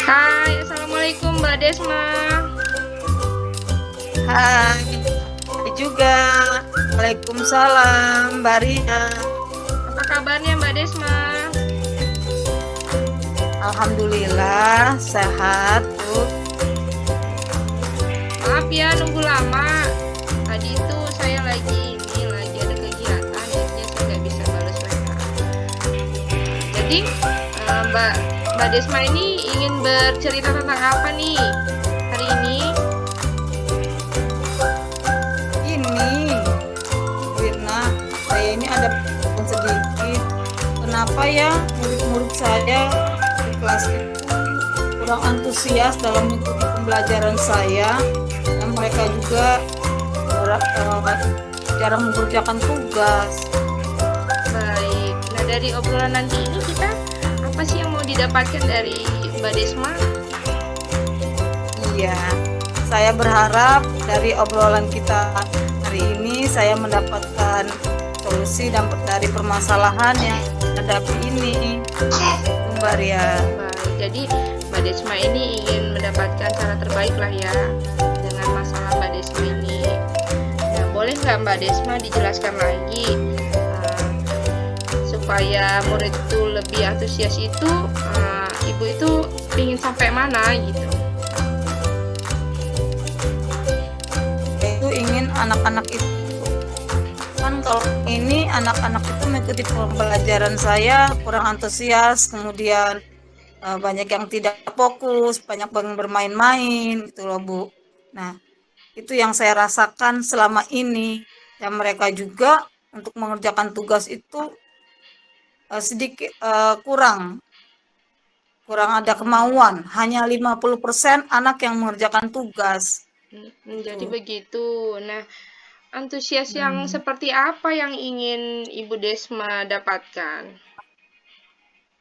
Hai, Assalamualaikum Mbak Desma. Hai, hai juga. Waalaikumsalam, Mbak Ria. Apa kabarnya Mbak Desma? Alhamdulillah sehat tuh. Maaf ya nunggu lama. Tadi itu saya lagi ada kegiatan, jadinya saya nggak bisa balas WA. Jadi Mbak Mbak Desma ini ingin bercerita tentang apa nih hari ini? Ini, Wirna, saya ini ada pesan sedikit. Kenapa ya murid-murid saya di kelas itu kurang antusias dalam mengikuti pembelajaran saya, dan mereka juga jarang mengerjakan tugas. Baik. Nah, dari obrolan nanti ini kita apa sih yang mau didapatkan dari Mbak Desma? Iya, saya berharap dari obrolan kita hari ini saya mendapatkan solusi dari permasalahan yang hadapi ini, Mbak Ria. Baik, jadi Mbak Desma ini ingin mendapatkan cara terbaik lah ya dengan masalah Mbak Desma ini. Nah, boleh nggak Mbak Desma dijelaskan lagi supaya murid itu lebih antusias itu, Ibu itu ingin sampai mana gitu? Itu ingin anak-anak itu kan, kalau ini anak-anak itu mengikuti pembelajaran saya kurang antusias, kemudian banyak yang tidak fokus, banyak yang bermain-main gitu loh Bu. Nah, itu yang saya rasakan selama ini. Dan mereka juga untuk mengerjakan tugas itu sedikit kurang ada kemauan. Hanya 50% anak yang mengerjakan tugas. Jadi Gitu. begitu. Nah, antusias yang Hmm. seperti apa yang ingin Ibu Desma dapatkan?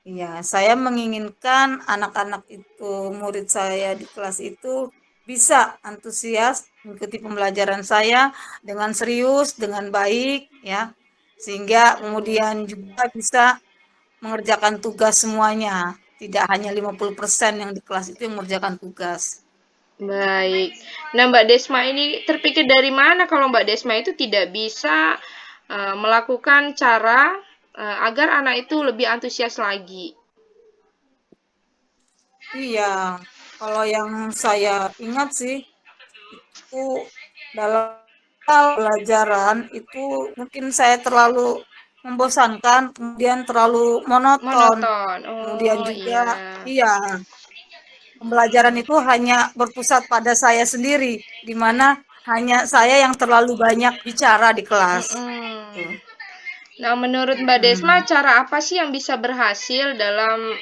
Iya, saya menginginkan anak-anak itu, murid saya di kelas itu bisa antusias mengikuti pembelajaran saya dengan serius, dengan baik, ya, sehingga kemudian juga bisa mengerjakan tugas semuanya. Tidak hanya 50% yang di kelas itu yang mengerjakan tugas. Baik. Nah, Mbak Desma ini terpikir dari mana kalau Mbak Desma itu tidak bisa melakukan cara agar anak itu lebih antusias lagi? Iya, kalau yang saya ingat sih, itu dalam hal pelajaran itu mungkin saya terlalu membosankan, kemudian terlalu monoton. Monoton. Kemudian Oh, juga, iya. iya, pembelajaran itu hanya berpusat pada saya sendiri, di mana hanya saya yang terlalu banyak bicara di kelas. Mm-mm. Tuh. Nah, menurut Mbak Desma, Hmm. cara apa sih yang bisa berhasil dalam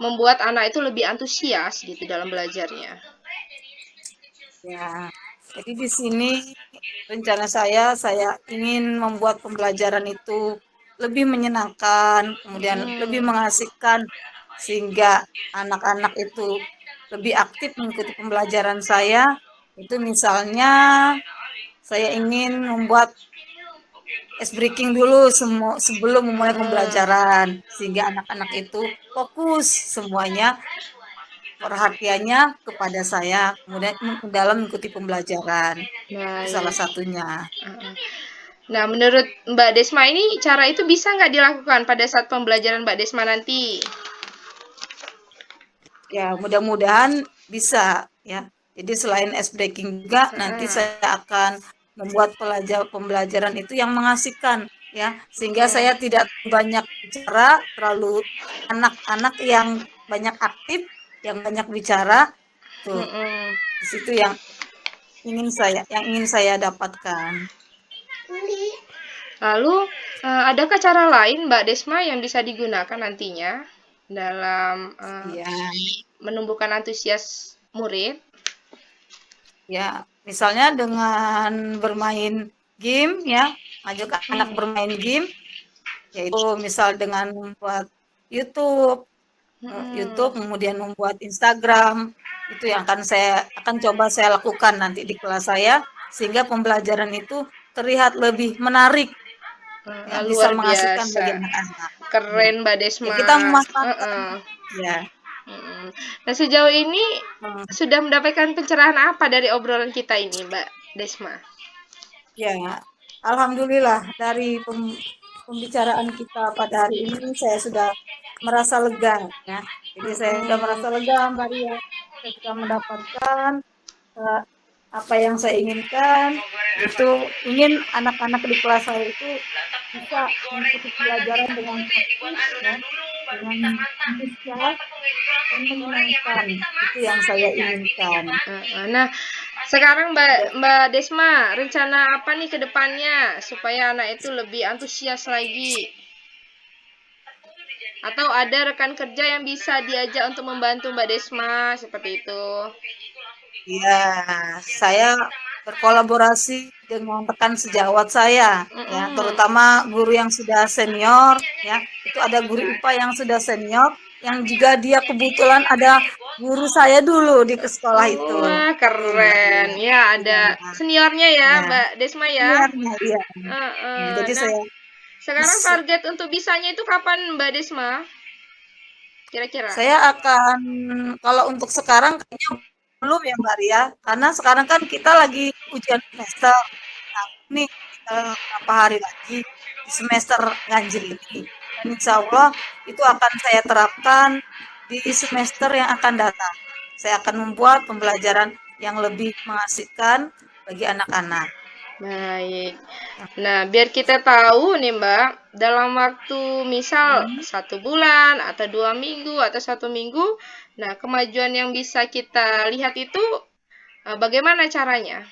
membuat anak itu lebih antusias gitu dalam belajarnya? Ya, jadi di sini rencana saya ingin membuat pembelajaran itu lebih menyenangkan, kemudian lebih Mm-mm. mengasihkan, sehingga anak-anak itu lebih aktif mengikuti pembelajaran saya. Itu misalnya saya ingin membuat ice breaking dulu sebelum memulai Mm-mm. pembelajaran, sehingga anak-anak itu fokus semuanya perhatiannya kepada saya, kemudian dalam mengikuti pembelajaran. Itu salah Baik. satunya. Mm-mm. Nah, menurut Mbak Desma ini cara itu bisa nggak dilakukan pada saat pembelajaran Mbak Desma nanti? Ya, mudah-mudahan bisa ya. Jadi selain ice breaking juga nanti Mm-mm. saya akan membuat pembelajaran itu yang mengasihkan ya, sehingga Mm-mm. saya tidak banyak bicara, terlalu anak-anak yang banyak aktif, yang banyak bicara tuh. Mm-mm. Di situ yang ingin saya dapatkan. Lalu, adakah cara lain Mbak Desma yang bisa digunakan nantinya dalam Ya, menumbuhkan antusias murid? ya, misalnya dengan bermain game ya, ngajak anak Hmm. bermain game, yaitu misal dengan membuat YouTube, Hmm. kemudian membuat Instagram, itu yang akan coba saya lakukan nanti di kelas saya, sehingga pembelajaran itu terlihat lebih menarik, ya, Luar bisa mengasihkan biasa. bagi anak-anak. Ya, Keren Mbak ya Desma. kita memanfaatkan, Heeh. ya. Mm-mm. Nah, sejauh ini Hmm, sudah mendapatkan pencerahan apa dari obrolan kita ini, Mbak Desma? ya, alhamdulillah dari pembicaraan kita pada hari ini saya sudah merasa lega ya. Jadi saya sudah Mm-mm. merasa lega Mbak Ria. Saya sudah mendapatkan eh, apa yang saya inginkan, yaitu ingin anak-anak di kelas saya itu bisa mengikuti pelajaran dengan fokus ya, dengan antusias dan menyenangkan. Itu yang saya inginkan. Nah, sekarang Mbak Dan Mbak Desma, rencana apa nih ke depannya supaya anak itu lebih antusias lagi? Atau ada rekan kerja yang bisa diajak untuk membantu Mbak Desma seperti itu? ya, saya berkolaborasi dengan rekan sejawat saya, ya, Mm-mm. terutama guru yang sudah senior, ya. Itu ada guru IPA yang sudah senior, yang juga dia kebetulan ada guru saya dulu di ke sekolah itu. Wah, Tuh, Mbak keren. Ria. Ya, Iya, ada seniornya ya, ya, Mbak Desma ya. seniornya, iya. Jadi Nah, saya sekarang target untuk bisanya itu kapan, Mbak Desma? Kira-kira? Saya akan kalau untuk sekarang kayaknya belum ya Mbak Ria, karena sekarang kan kita lagi ujian semester. Nah, ini beberapa hari lagi di semester ganjil ini. Dan insya Allah itu akan saya terapkan di semester yang akan datang. Saya akan membuat pembelajaran yang lebih mengasihkan bagi anak-anak. Baik. Nah, biar kita tahu nih Mbak, dalam waktu misal Hmm, 1 bulan atau 2 minggu atau 1 minggu, nah kemajuan yang bisa kita lihat itu bagaimana caranya?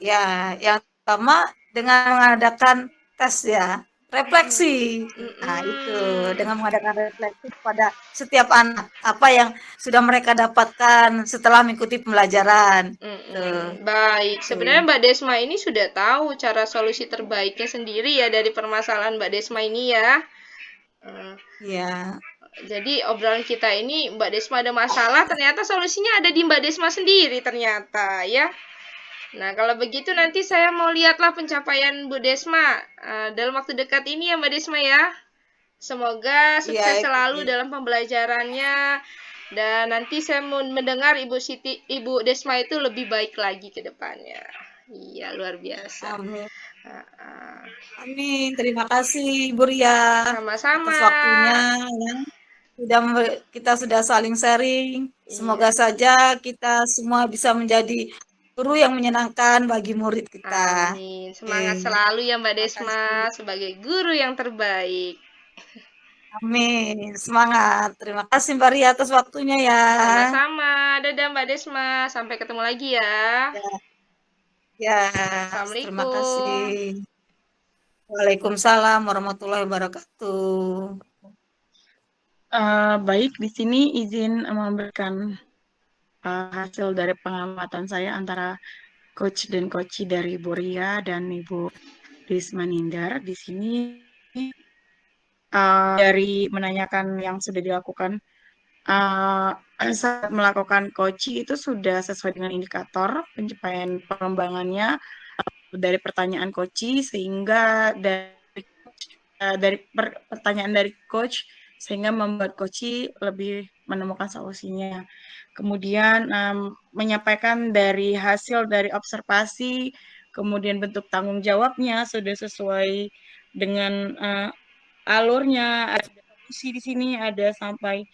Ya, yang pertama dengan mengadakan tes ya, refleksi. Nah, itu Mm-mm. dengan mengadakan refleksi pada setiap anak, apa yang sudah mereka dapatkan setelah mengikuti pembelajaran. Tuh, Baik, sebenarnya tuh. Mbak Desma ini sudah tahu cara solusi terbaiknya sendiri ya dari permasalahan Mbak Desma ini ya. Eh, Ya, Jadi obrolan kita ini Mbak Desma ada masalah, ternyata solusinya ada di Mbak Desma sendiri ternyata ya. Nah, kalau begitu nanti saya mau lihatlah pencapaian Bu Desma dalam waktu dekat ini ya Mbak Desma ya. Semoga sukses iya, selalu iya. dalam pembelajarannya dan nanti saya mau mendengar Ibu Desma itu lebih baik lagi ke depannya. Iya, luar biasa. Amin. Ah, ah. Amin. Terima kasih Ibu Ria atas Sama-sama. waktunya ya. Kita sudah saling sharing. Iya. Semoga saja kita semua bisa menjadi guru yang menyenangkan bagi murid kita. Amin. Semangat Oke, selalu ya Mbak terima Desma kasih. sebagai guru yang terbaik. Amin. Semangat. Terima kasih Mbak Ria atas waktunya ya. Sama-sama. Dadah Mbak Desma. Sampai ketemu lagi ya. Ya, ya, terima kasih. Assalamualaikum. Waalaikumsalam warahmatullahi wabarakatuh. Baik, di sini izin memberikan hasil dari pengamatan saya antara coach dan coachi dari Ibu Ria dan Ibu Risma Nindar. Di sini dari menanyakan yang sudah dilakukan uh, saat melakukan coaching itu sudah sesuai dengan indikator pencapaian pengembangannya dari pertanyaan coach sehingga dari pertanyaan dari coach sehingga membuat coach lebih menemukan solusinya. Kemudian menyampaikan dari hasil dari observasi, kemudian bentuk tanggung jawabnya sudah sesuai dengan alurnya. Ada fungsi di sini, ada sampai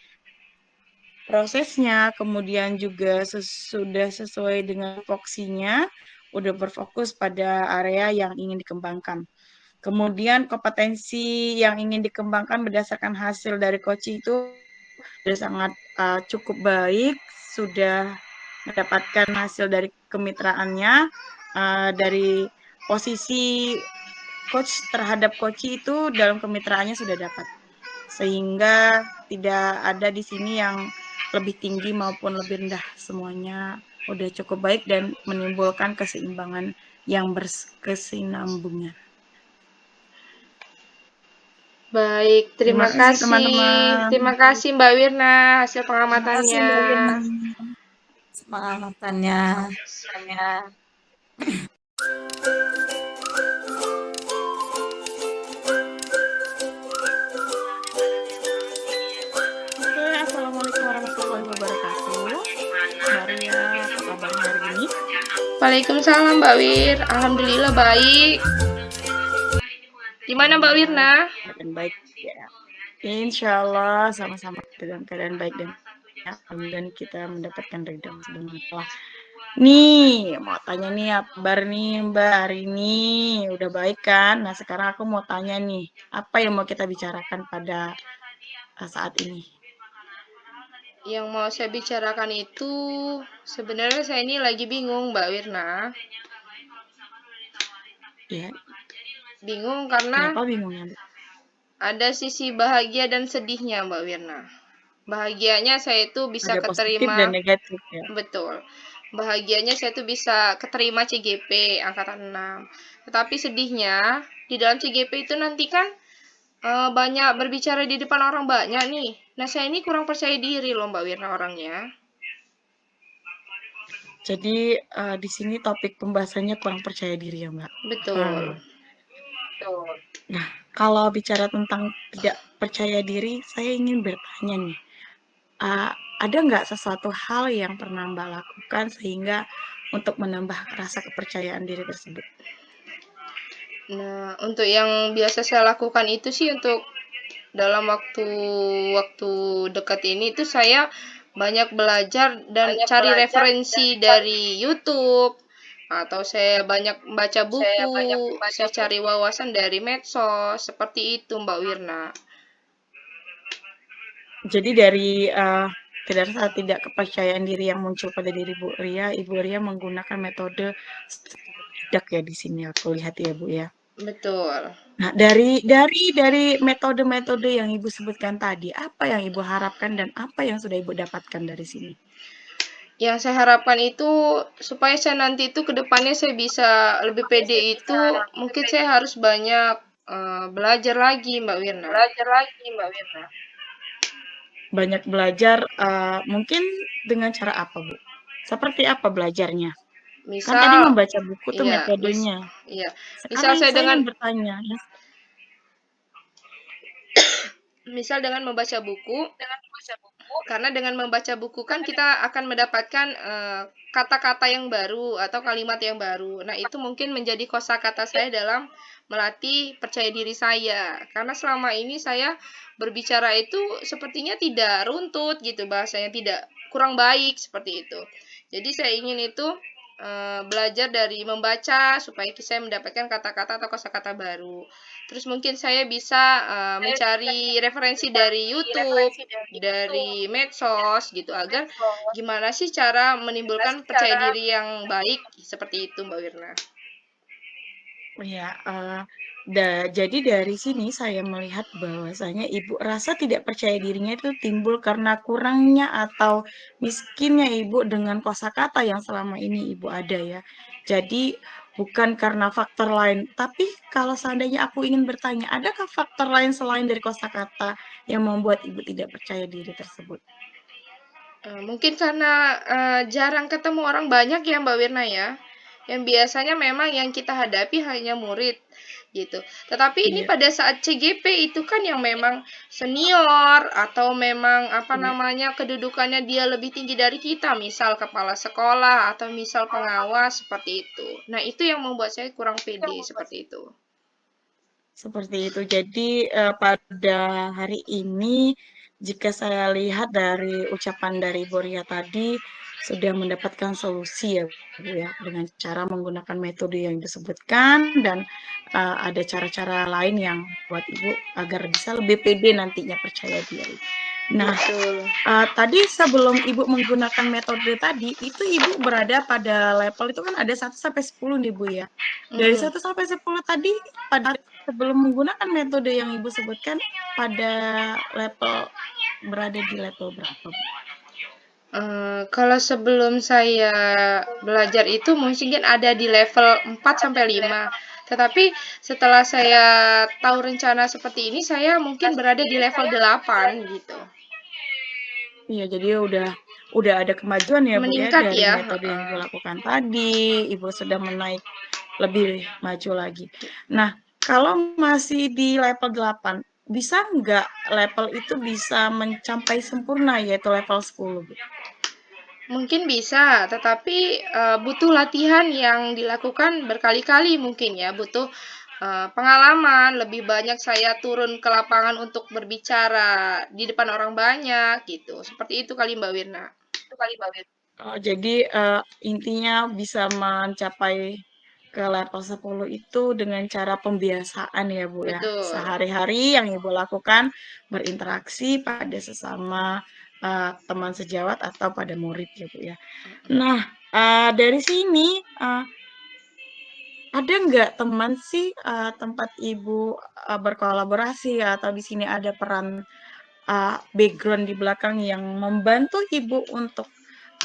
prosesnya, kemudian juga sudah sesuai dengan foksinya, udah berfokus pada area yang ingin dikembangkan. Kemudian kompetensi yang ingin dikembangkan berdasarkan hasil dari coaching itu sudah sangat cukup baik, sudah mendapatkan hasil dari kemitraannya, dari posisi coach terhadap coach itu dalam kemitraannya sudah dapat. Sehingga tidak ada di sini yang lebih tinggi maupun lebih rendah, semuanya udah cukup baik dan menimbulkan keseimbangan yang berkesinambungan. Baik, Terima terima kasih kasih. teman-teman. Terima kasih Mbak Wirna hasil Terima kasih pengamatannya. Mbak Wirna. Semangatannya. Waalaikumsalam Mbak Wir. Alhamdulillah baik. Gimana Mbak Wirna? Dan baik ya. Insya Allah sama-sama dalam keadaan baik dan ya, dan kita mendapatkan ridho subhanahu wa ta'ala. Nih, mau tanya nih kabar nih Mbak hari ini. Udah baik kan? Nah, sekarang aku mau tanya nih, apa yang mau kita bicarakan pada saat ini? Yang mau saya bicarakan itu sebenarnya saya ini lagi bingung Mbak Wirna. Ya, Bingung karena kenapa bingungnya, Mbak? ada sisi bahagia dan sedihnya Mbak Wirna. Bahagianya saya itu bisa Ada positif dan keterima, negatif ya. betul. Bahagianya saya itu bisa keterima CGP angkatan 6. Tetapi sedihnya di dalam CGP itu nanti kan banyak berbicara di depan orang banyak nih. Nah, saya ini kurang percaya diri loh Mbak Wirna orangnya. Jadi di sini topik pembahasannya kurang percaya diri ya Mbak. Betul. Nah, kalau bicara tentang tidak percaya diri, saya ingin bertanya nih, ada nggak sesuatu hal yang pernah Mbak lakukan sehingga untuk menambah rasa kepercayaan diri tersebut? Nah, untuk yang biasa saya lakukan itu sih untuk dalam waktu dekat ini itu saya banyak belajar dan cari referensi dari YouTube atau saya banyak baca buku, saya cari wawasan dari medsos, seperti itu Mbak Wirna. Jadi dari rasa tidak kepercayaan diri yang muncul pada diri Ibu Ria menggunakan metode tidak ya di sini aku lihat ya Bu ya. Betul. Nah, dari metode-metode yang Ibu sebutkan tadi, apa yang Ibu harapkan dan apa yang sudah Ibu dapatkan dari sini? Yang saya harapkan itu supaya saya nanti itu ke depannya saya bisa lebih pede itu mungkin saya harus banyak belajar lagi Mbak Wirna. Banyak belajar, mungkin dengan cara apa, Bu? Seperti apa belajarnya? Kan tadi Misal, membaca buku tuh iya, metodenya. iya. Misal Sekarang saya saya dengan ingin bertanya, ya. misal dengan membaca buku, karena dengan membaca buku kan kita akan mendapatkan kata-kata yang baru atau kalimat yang baru. Nah, itu mungkin menjadi kosakata saya dalam melatih percaya diri saya. Karena selama ini saya berbicara itu sepertinya tidak runtut gitu, bahasanya tidak kurang baik seperti itu. Jadi saya ingin itu belajar dari membaca supaya saya mendapatkan kata-kata atau kosakata baru. Terus mungkin saya bisa mencari referensi dari YouTube, dari medsos gitu agar gimana sih cara menimbulkan percaya diri yang baik seperti itu Mbak Wirna. Ya, jadi dari sini saya melihat bahwasanya Ibu rasa tidak percaya dirinya itu timbul karena kurangnya atau miskinnya Ibu dengan kosakata yang selama ini Ibu ada ya. Jadi bukan karena faktor lain, tapi kalau seandainya aku ingin bertanya, adakah faktor lain selain dari kosakata yang membuat Ibu tidak percaya diri tersebut? Mungkin karena jarang ketemu orang banyak ya Mbak Wirna ya. Yang biasanya memang yang kita hadapi hanya murid gitu. Tetapi ini Iya, pada saat CGP itu kan yang memang senior atau memang apa iya. namanya kedudukannya dia lebih tinggi dari kita, misal kepala sekolah atau misal pengawas seperti itu. Nah, itu yang membuat saya kurang pede seperti itu. Seperti itu. Jadi pada hari ini jika saya lihat dari ucapan dari Boria tadi sudah mendapatkan solusi ya Bu ya dengan cara menggunakan metode yang disebutkan dan ada cara-cara lain yang buat Ibu agar bisa lebih pede nantinya percaya diri. Nah, Betul. tadi sebelum Ibu menggunakan metode tadi, itu Ibu berada pada level itu kan ada 1 sampai 10 nih Bu ya. Dari 1 sampai 10 tadi pada sebelum menggunakan metode yang Ibu sebutkan pada level berada di level berapa Bu? Kalau sebelum saya belajar itu mungkin ada di level 4 sampai 5. Tetapi setelah saya tahu rencana seperti ini, saya mungkin berada di level 8 gitu. Iya, jadi udah ada kemajuan ya Bu ya Meningkat dari ya, metode yang Ibu heeh. lakukan tadi, Ibu sudah menaik lebih maju lagi. Nah, kalau masih di level 8, bisa nggak level itu bisa mencapai sempurna yaitu level 10 Bu? Mungkin bisa, tetapi, butuh latihan yang dilakukan berkali-kali mungkin ya, butuh, pengalaman, lebih banyak saya turun ke lapangan untuk berbicara di depan orang banyak gitu, seperti itu kali Mbak Wirna. Oh, jadi intinya bisa mencapai ke level 10 itu dengan cara pembiasaan ya Bu ya. Betul. Sehari-hari yang Ibu lakukan berinteraksi pada sesama teman sejawat atau pada murid ya Bu ya. Nah, dari sini ada nggak teman sih tempat Ibu berkolaborasi atau di sini ada peran background di belakang yang membantu Ibu untuk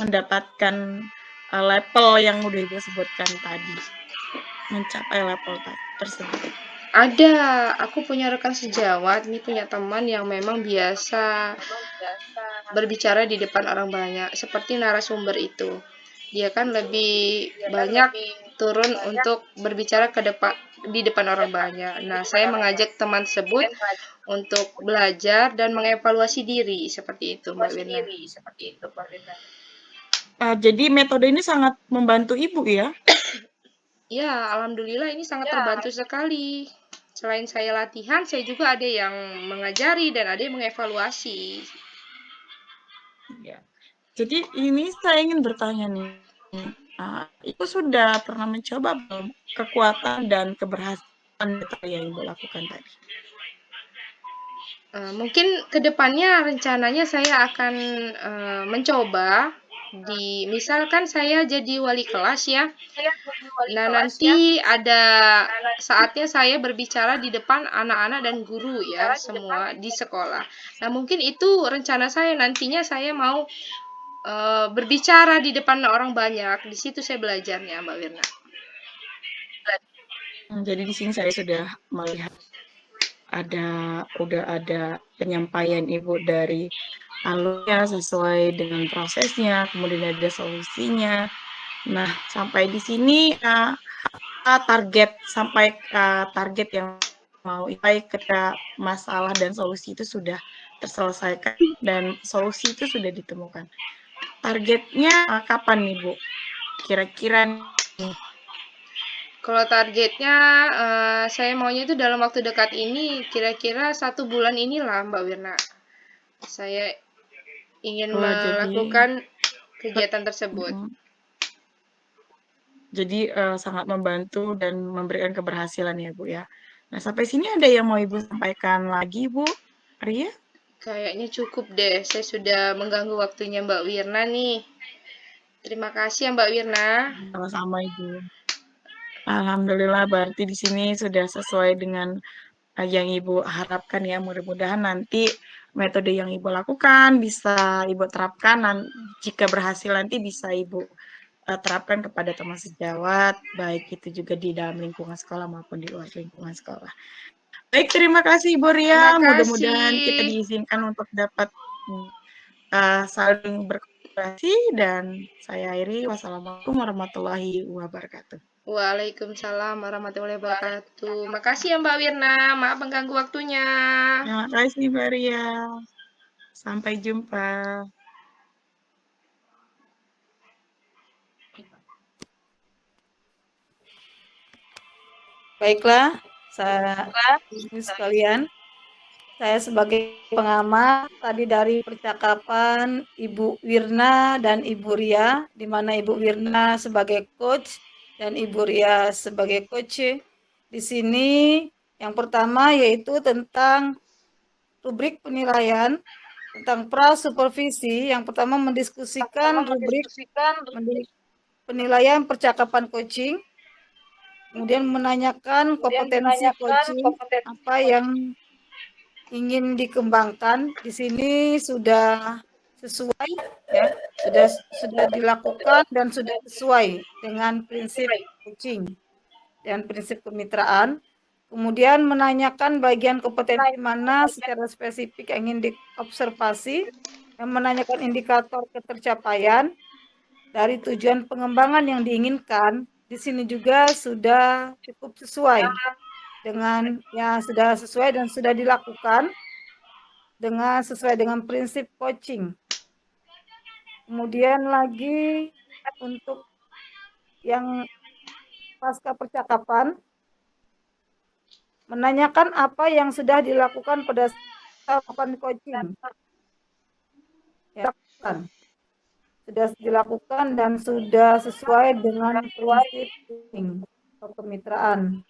mendapatkan level yang udah Ibu sebutkan tadi, mencapai level tersebut? Ada, aku punya rekan sejawat, nih punya teman yang memang biasa berbicara di depan orang banyak, seperti narasumber itu. Dia kan lebih banyak turun untuk berbicara di depan orang banyak. Nah, saya mengajak teman tersebut untuk belajar dan mengevaluasi diri, seperti itu, Mbak Wirna. Jadi metode ini sangat membantu Ibu ya? Ya, alhamdulillah ini sangat terbantu sekali. Selain saya latihan, saya juga ada yang mengajari dan ada yang mengevaluasi. Ya. Jadi ini saya ingin bertanya nih, Ibu sudah pernah mencoba belum kekuatan dan keberhasilan yang Ibu lakukan tadi? Mungkin kedepannya rencananya saya akan mencoba misalkan saya jadi wali kelas ya. Nah, nanti ada saatnya saya berbicara di depan anak-anak dan guru ya, semua di sekolah. Nah, mungkin itu rencana saya nantinya saya mau berbicara di depan orang banyak. Di situ saya belajarnya, Mbak Wirna. Jadi di sini saya sudah melihat udah ada penyampaian Ibu dari alurnya sesuai dengan prosesnya, kemudian ada solusinya. Nah, sampai di sini target yang mau capai ketika masalah dan solusi itu sudah terselesaikan dan solusi itu sudah ditemukan. Targetnya kapan nih Bu? Kira-kira nih. Kalau targetnya saya maunya itu dalam waktu dekat ini, kira-kira 1 bulan inilah Mbak Wirna. Saya ingin melakukan kegiatan tersebut. Jadi sangat membantu dan memberikan keberhasilan ya Bu ya. Nah, sampai sini ada yang mau Ibu sampaikan lagi Bu Ria? Kayaknya cukup deh, saya sudah mengganggu waktunya Mbak Wirna nih. Terima kasih ya Mbak Wirna. Sama-sama Ibu. Alhamdulillah berarti di sini sudah sesuai dengan yang Ibu harapkan ya. Mudah-mudahan nanti metode yang Ibu lakukan bisa Ibu terapkan dan jika berhasil nanti bisa Ibu terapkan kepada teman sejawat, baik itu juga di dalam lingkungan sekolah maupun di luar lingkungan sekolah. Baik, terima kasih Ibu Ria. Mudah-mudahan kita diizinkan untuk dapat saling berkolaborasi dan saya akhiri. Wassalamualaikum warahmatullahi wabarakatuh. Waalaikumsalam warahmatullahi wabarakatuh. Makasih ya Mbak Wirna, maaf mengganggu waktunya. Terima kasih Mbak Ria. Sampai jumpa. Baiklah, saya sekalian, saya sebagai pengamat tadi dari percakapan Ibu Wirna dan Ibu Ria, di mana Ibu Wirna sebagai coach dan Ibu Ria sebagai coach. Di sini yang pertama yaitu tentang rubrik penilaian, tentang pra-supervisi. Yang pertama mendiskusikan rubrik penilaian percakapan coaching, kemudian menanyakan kompetensi coaching, apa yang ingin dikembangkan. Di sini sudah sesuai ya, sudah dilakukan dan sudah sesuai dengan prinsip coaching dan prinsip kemitraan. Kemudian menanyakan bagian kompetensi mana secara spesifik yang ingin diobservasi, dan menanyakan indikator ketercapaian dari tujuan pengembangan yang diinginkan. Di sini juga sudah cukup sesuai dengan sudah sesuai dan sudah dilakukan sesuai dengan prinsip coaching. Kemudian lagi untuk yang pasca percakapan, menanyakan apa yang sudah dilakukan pada saat coaching. Ya, kan? Sudah dilakukan dan sudah sesuai dengan prinsip coaching atau kemitraan.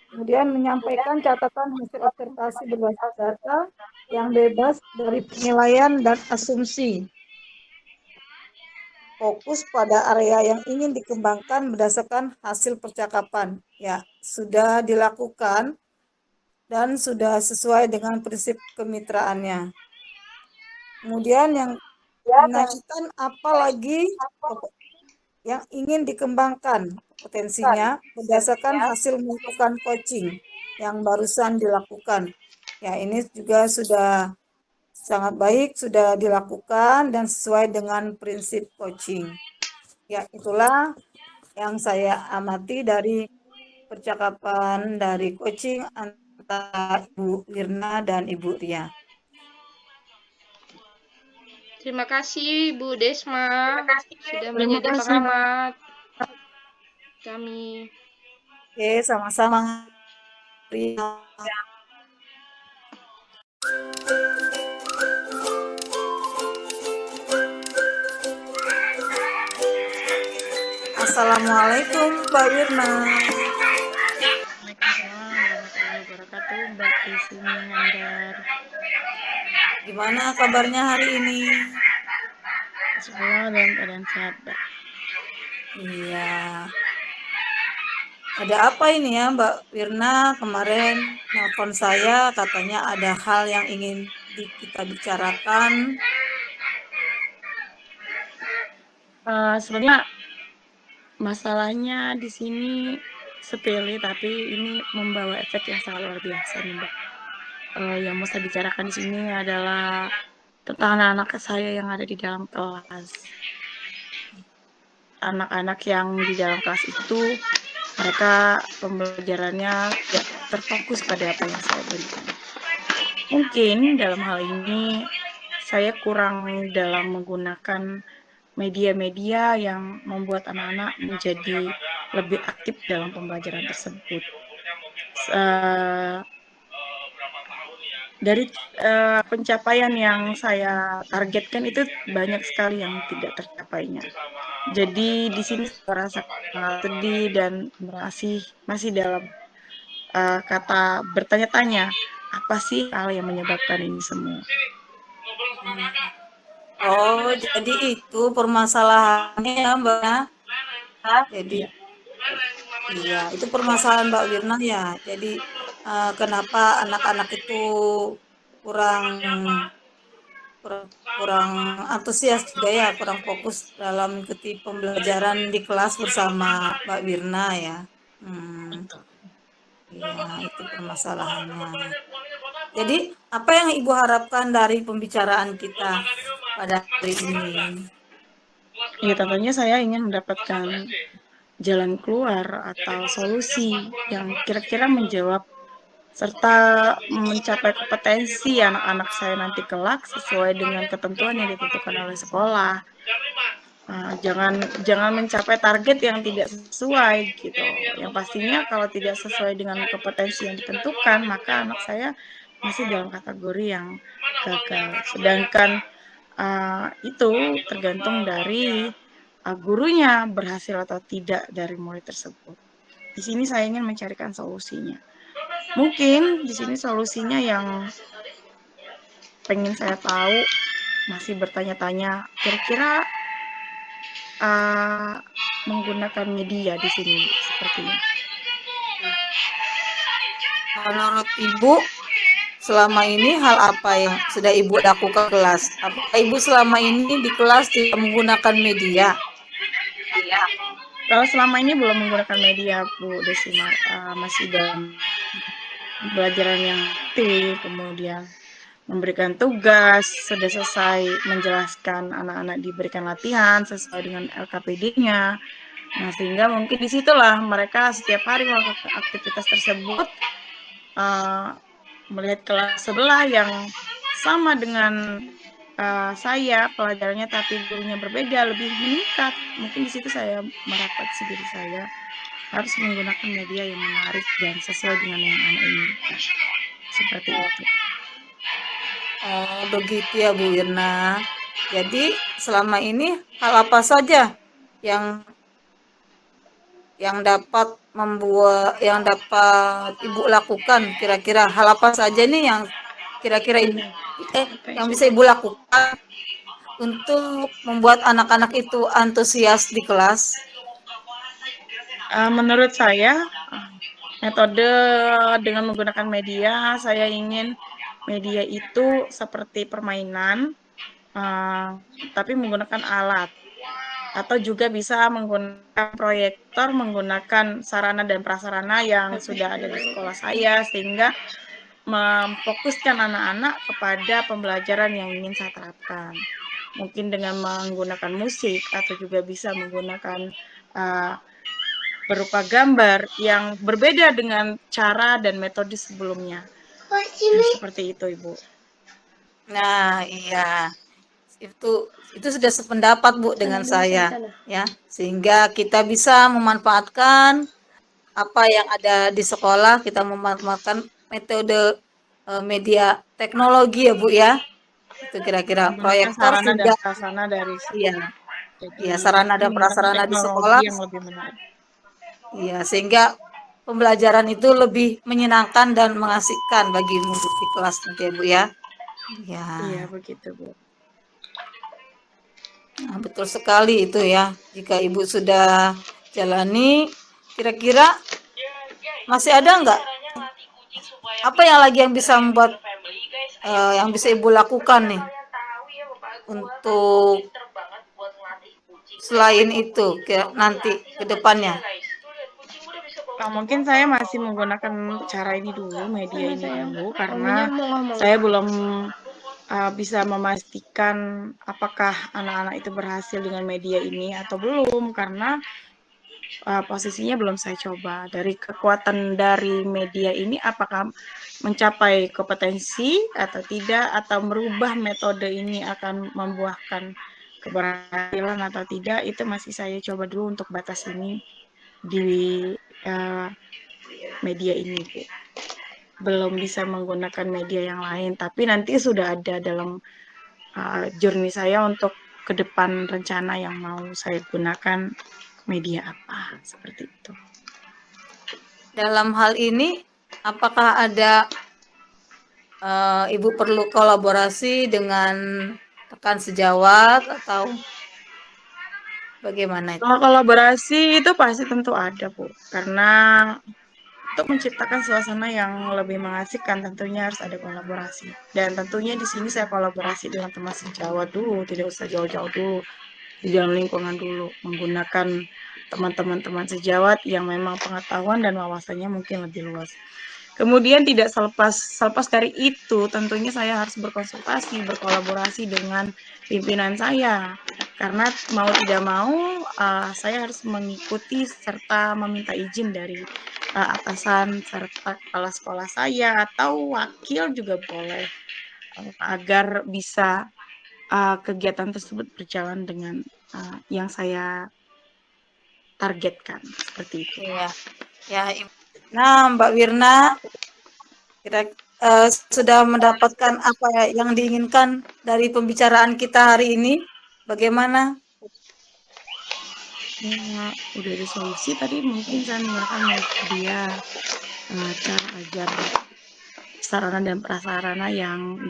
Kemudian menyampaikan catatan hasil observasi berbasis data yang bebas dari penilaian dan asumsi. Fokus pada area yang ingin dikembangkan berdasarkan hasil percakapan. Ya, sudah dilakukan dan sudah sesuai dengan prinsip kemitraannya. Kemudian yang menanyakan apa lagi yang ingin dikembangkan potensinya berdasarkan hasil melakukan coaching yang barusan dilakukan. Ya, ini juga sudah sangat baik, sudah dilakukan dan sesuai dengan prinsip coaching. Ya, itulah yang saya amati dari percakapan dari coaching antara Ibu Lirna dan Ibu Ria. Terima kasih Bu Desma sudah menjadi pengamat kami. Oke, sama-sama. Ria. Assalamualaikum Mbak Wirna. Waalaikumsalam warahmatullahi wabarakatuh, Mbak Desi Mingandar. Gimana kabarnya hari ini? Insyaallah dalam keadaan sehat, Mbak. Iya. Ada apa ini ya Mbak Wirna? Kemarin nelpon saya katanya ada hal yang ingin kita bicarakan. Sebenarnya masalahnya di sini sepele, tapi ini membawa efek yang sangat luar biasa nih, Mbak. Yang mau saya bicarakan di sini adalah tentang anak-anak saya yang ada di dalam kelas. Anak-anak yang di dalam kelas itu mereka pembelajarannya tidak terfokus pada apa yang saya berikan. Mungkin dalam hal ini saya kurang dalam menggunakan media-media yang membuat anak-anak menjadi lebih aktif dalam pembelajaran tersebut. Dari pencapaian yang saya targetkan itu banyak sekali yang tidak tercapainya. Jadi di sini saya merasa sangat sedih dan masih dalam kata bertanya-tanya, apa sih hal yang menyebabkan ini semua? Oh, jadi itu permasalahannya ya Mbak. Jadi iya, itu permasalahan Mbak Wirna ya. Jadi kenapa anak-anak itu kurang kurang kurang antusias juga ya, kurang fokus dalam mengikuti pembelajaran di kelas bersama Mbak Wirna ya. Iya, itu permasalahannya. Jadi, apa yang Ibu harapkan dari pembicaraan kita pada hari ini? Ya tentunya saya ingin mendapatkan jalan keluar atau solusi yang kira-kira menjawab serta mencapai kompetensi anak-anak saya nanti kelak sesuai dengan ketentuan yang ditentukan oleh sekolah. Jangan mencapai target yang tidak sesuai gitu. Yang pastinya kalau tidak sesuai dengan kompetensi yang ditentukan, maka anak saya masih dalam kategori yang gagal. Sedangkan itu tergantung dari gurunya berhasil atau tidak dari murid tersebut. Di sini saya ingin mencarikan solusinya. Mungkin di sini solusinya yang pengen saya tahu, masih bertanya-tanya, kira-kira menggunakan media di sini sepertinya. Menurut Ibu, selama ini hal apa yang sudah Ibu lakukan di kelas? Apakah Ibu selama ini di kelas tidak menggunakan media? Kalau selama ini belum menggunakan media, Bu Desi, masih dalam pembelajaran yang aktif, kemudian memberikan tugas, sudah selesai menjelaskan, anak-anak diberikan latihan sesuai dengan LKPD-nya. Nah, sehingga mungkin disitulah mereka setiap hari melakukan aktivitas tersebut, melihat kelas sebelah yang sama dengan saya pelajarannya tapi gurunya berbeda, lebih meningkat. Mungkin di situ saya merefleksi diri saya harus menggunakan media yang menarik dan sesuai dengan yang anak inginkan. Seperti itu. Oh, begitu ya Bu Wirna. Jadi selama ini hal apa saja yang dapat Ibu lakukan, kira-kira hal apa saja nih yang kira-kira yang bisa Ibu lakukan untuk membuat anak-anak itu antusias di kelas? Menurut saya, metode dengan menggunakan media, saya ingin media itu seperti permainan, tapi menggunakan alat. Atau juga bisa menggunakan proyektor, menggunakan sarana dan prasarana yang sudah ada di sekolah saya, sehingga memfokuskan anak-anak kepada pembelajaran yang ingin saya terapkan. Mungkin dengan menggunakan musik atau juga bisa menggunakan berupa gambar yang berbeda dengan cara dan metode sebelumnya. Nah, seperti itu, Ibu. Nah, iya. Itu sudah sependapat Bu dengan saya ya. Sehingga kita bisa memanfaatkan apa yang ada di sekolah, kita memanfaatkan metode media teknologi ya Bu ya. Itu kira-kira Menggunakan proyektor sarana dan sehingga prasarana dari iya, jadi iya sarana dan menggunakan prasarana di teknologi sekolah. yang lebih menarik. Iya, sehingga pembelajaran itu lebih menyenangkan dan mengasihkan bagi murid di kelas nanti ya Bu ya. Ya. Iya, begitu, Bu. Nah, betul sekali itu ya. Jika Ibu sudah jalani, kira-kira masih ada nggak apa yang lagi yang bisa membuat yang bisa Ibu lakukan nih untuk selain itu nanti ke depannya? Mungkin saya masih menggunakan cara ini dulu, media ini dulu, karena saya belum bisa memastikan apakah anak-anak itu berhasil dengan media ini atau belum, karena posisinya belum saya coba. Dari kekuatan dari media ini, apakah mencapai kompetensi atau tidak, atau merubah metode ini akan membuahkan keberhasilan atau tidak, itu masih saya coba dulu untuk batas ini di media ini, Bu. Belum bisa menggunakan media yang lain, tapi nanti sudah ada dalam journey saya untuk ke depan rencana yang mau saya gunakan media apa, seperti itu. Dalam hal ini, apakah ada Ibu perlu kolaborasi dengan rekan sejawat atau bagaimana itu? Kalau kolaborasi itu pasti tentu ada, Bu. Karena untuk menciptakan suasana yang lebih mengasihkan tentunya harus ada kolaborasi. Dan tentunya di sini saya kolaborasi dengan teman sejawat dulu, tidak usah jauh-jauh dulu, di dalam lingkungan dulu, menggunakan teman-teman sejawat yang memang pengetahuan dan wawasannya mungkin lebih luas. Kemudian tidak selepas dari itu, tentunya saya harus berkonsultasi, berkolaborasi dengan pimpinan saya. Karena mau tidak mau, saya harus mengikuti serta meminta izin dari atasan serta kepala sekolah saya atau wakil juga boleh, agar bisa kegiatan tersebut berjalan dengan yang saya targetkan, seperti itu. Iya. Ya, nah Mbak Wirna sudah mendapatkan apa yang diinginkan dari pembicaraan kita hari ini? Bagaimana? Udah ada solusi tadi, mungkin saya menggunakan media cara ajar sarana dan prasarana yang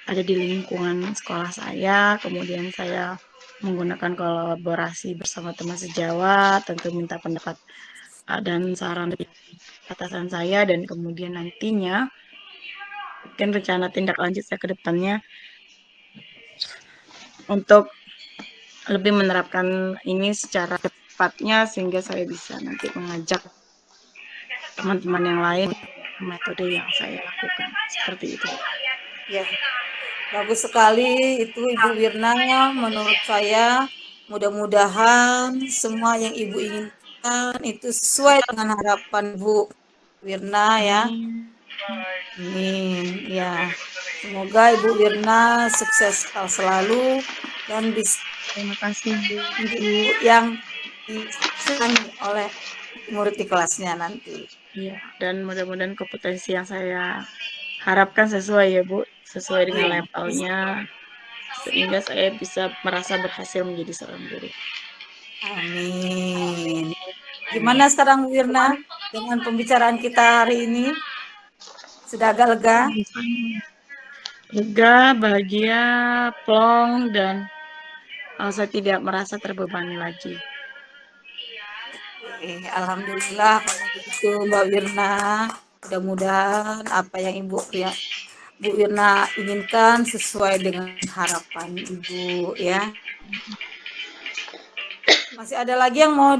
ada di lingkungan sekolah saya. Kemudian saya menggunakan kolaborasi bersama teman sejawat, tentu minta pendapat dan saran dari atasan saya, dan kemudian nantinya mungkin rencana tindak lanjut saya ke depannya untuk lebih menerapkan ini secara cepatnya, sehingga saya bisa nanti mengajak teman-teman yang lain metode yang saya lakukan, seperti itu. Ya, bagus sekali itu Ibu Wirna. Menurut saya mudah-mudahan semua yang Ibu inginkan itu sesuai dengan harapan Bu Wirna ya. Amin. Ya. Semoga Ibu Wirna sukses selalu dan bisa Terima kasih Bu. menjadi ibu yang disenangi oleh murid di kelasnya nanti. Iya, dan mudah-mudahan kompetensi yang saya harapkan sesuai ya Bu, sesuai dengan levelnya, sehingga saya bisa merasa berhasil menjadi seorang guru. Amin. Gimana sekarang Bu Wirna dengan pembicaraan kita hari ini? Sudah agak lega? Lega, bahagia, plong, dan saya tidak merasa terbebani lagi. Alhamdulillah kalau begitu Mbak Wirna. Mudah-mudahan apa yang Bu Wirna inginkan sesuai dengan harapan Ibu ya. Masih ada lagi yang mau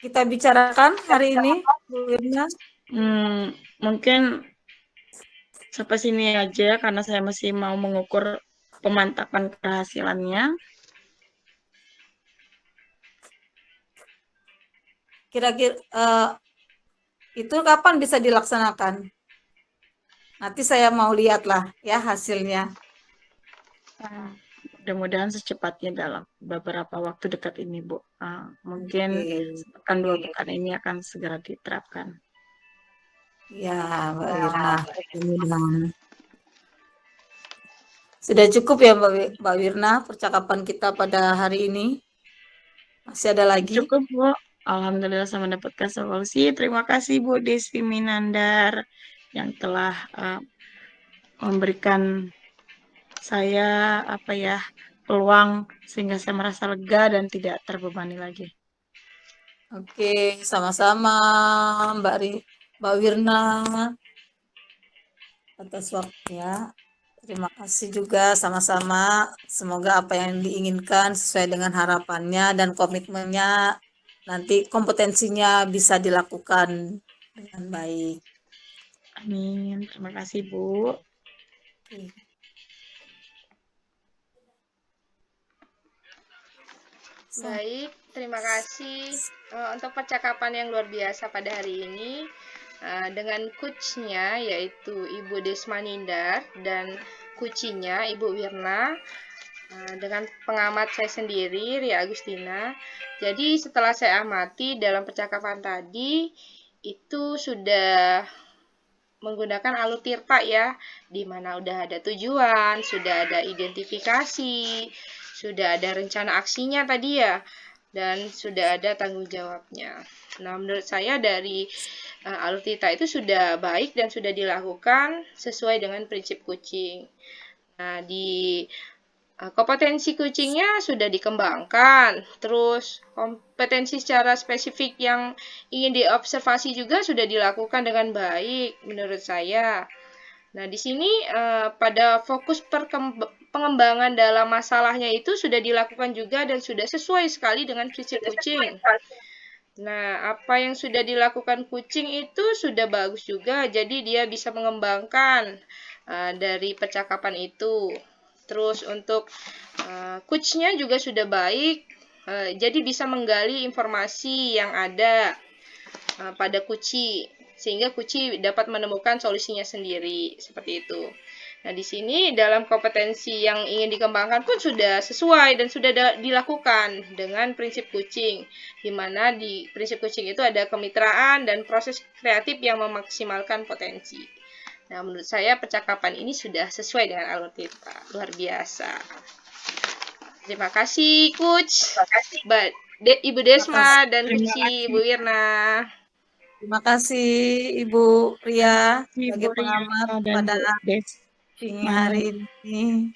kita bicarakan hari ini, Bu Wirna? Mungkin sampai sini aja karena saya masih mau mengukur pemantapan keberhasilannya. Kira-kira itu kapan bisa dilaksanakan? Nanti saya mau lihatlah ya hasilnya. Mudah-mudahan secepatnya dalam beberapa waktu dekat ini, Bu. Mungkin sepekan 2 pekan ini akan segera diterapkan. Ya, Mbak Wirna. Sudah cukup ya Mbak Wirna percakapan kita pada hari ini? Masih ada lagi? Cukup, Bu. Alhamdulillah saya mendapatkan solusi. Terima kasih Bu Desvi Minandar yang telah memberikan saya peluang sehingga saya merasa lega dan tidak terbebani lagi. Oke, sama-sama Mbak Wirna atas waktunya. Terima kasih juga sama-sama. Semoga apa yang diinginkan sesuai dengan harapannya dan komitmennya, nanti kompetensinya bisa dilakukan dengan baik. Amin. Terima kasih, Bu. Baik, terima kasih untuk percakapan yang luar biasa pada hari ini dengan coachnya yaitu Ibu Desmanindar dan coachnya Ibu Wirna dengan pengamat saya sendiri Ria Agustina. Jadi setelah saya amati dalam percakapan tadi itu sudah menggunakan alur tirta ya, di mana udah ada tujuan, sudah ada identifikasi, sudah ada rencana aksinya tadi ya, dan sudah ada tanggung jawabnya. Nah, menurut saya dari alur tirta itu sudah baik dan sudah dilakukan sesuai dengan prinsip coaching. Nah, di kompetensi coachingnya sudah dikembangkan, terus kompetensi secara spesifik yang ingin diobservasi juga sudah dilakukan dengan baik menurut saya. Nah, di sini pada fokus pengembangan dalam masalahnya itu sudah dilakukan juga dan sudah sesuai sekali dengan prinsip coaching. Nah, apa yang sudah dilakukan coaching itu sudah bagus juga, jadi dia bisa mengembangkan dari percakapan itu. Terus untuk coachnya juga sudah baik, jadi bisa menggali informasi yang ada pada coachee, sehingga coachee dapat menemukan solusinya sendiri, seperti itu. Nah, di sini dalam kompetensi yang ingin dikembangkan pun sudah sesuai dan sudah dilakukan dengan prinsip coaching, di mana di prinsip coaching itu ada kemitraan dan proses kreatif yang memaksimalkan potensi. Nah, menurut saya percakapan ini sudah sesuai dengan alur tirta. Luar biasa. Terima kasih, Coach. Ibu Desma dan Coach Ibu Wirna. Terima kasih Ibu Ria sebagai pengamat pada hari ini.